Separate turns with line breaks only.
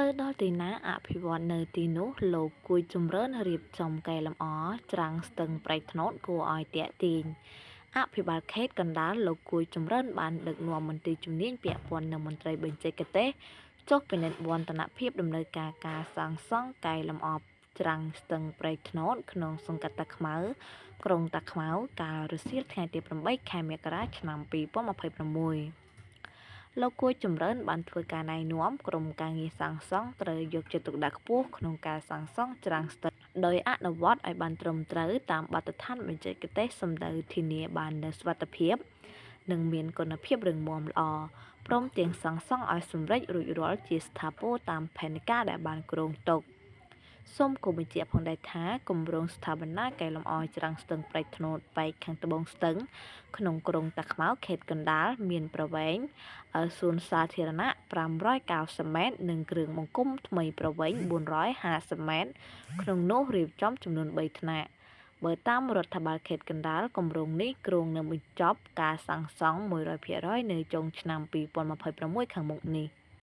ទៅដល់ទីណាអភិវឌ្ឍនៅទីនោះលោកគួយជំរឿនរៀបចំកែលម្អច្រាំងស្ទឹងប្រៃថ្នោតគួរឲ្យទាក់ទាញអភិបាលខេត្តកណ្ដាលលោកគួយជំរឿនបានដឹកនាំមន្ត្រីជំនាញពាក់ព័ន្ធនិងមន្ត្រីបញ្ចេកទេសចុះពិនិត្យវឌ្ឍនភាពដំណើរការសាងសង់កែលម្អច្រាំងស្ទឹងប្រៃថ្នោតក្នុងសង្កាត់តាខ្មៅក្រុងតាខ្មៅកាលរសៀលថ្ងៃទី8ខែមករាឆ្នាំ2026លោកគួយចម្រើនបានធ្វើការណែនាំក្រុមការងារសាងសង់ត្រូវយកចិត្តទុកដាក់ខ្ពស់ក្នុងការសាងសង់ច្រាំងស្ទឹងដោយអនុវត្តឲ្យបានត្រឹមត្រូវតាមបទដ្ឋានបច្ចេកទេសសម្ដៅធានាបាននូវសុវត្ថិភាពនិងមានគុណភាពរឹងមាំល្អព្រមទាំងសាងសង់ឲ្យសម្រេចរួចរាល់ជាស្ថាពរតាមផែនការដែលបានគ្រោងទុកសូមគូបញ្ជាក់ផងដែរថាគម្រោងស្ថាបនាកែលម្អច្រាំងស្ទឹងប្រៃថ្នោតប៉ែកខាងត្បូងស្ទឹងក្នុងក្រុងតាខ្មៅខេត្តកណ្ដាលមានប្រវែងសួនសាធារណៈ590ម៉ែត្រនិងគ្រឿងបង្គុំថ្មីប្រវែង450ម៉ែត្រក្នុងនោះរៀបចំចំនួន3ថ្នាក់បើតាមរដ្ឋបាលខេត្តកណ្ដាលគម្រោងនេះគ្រោងនឹងបញ្ចប់ការសាងសង់100%នៅចុងឆ្នាំ2026ខាងមុខនេះ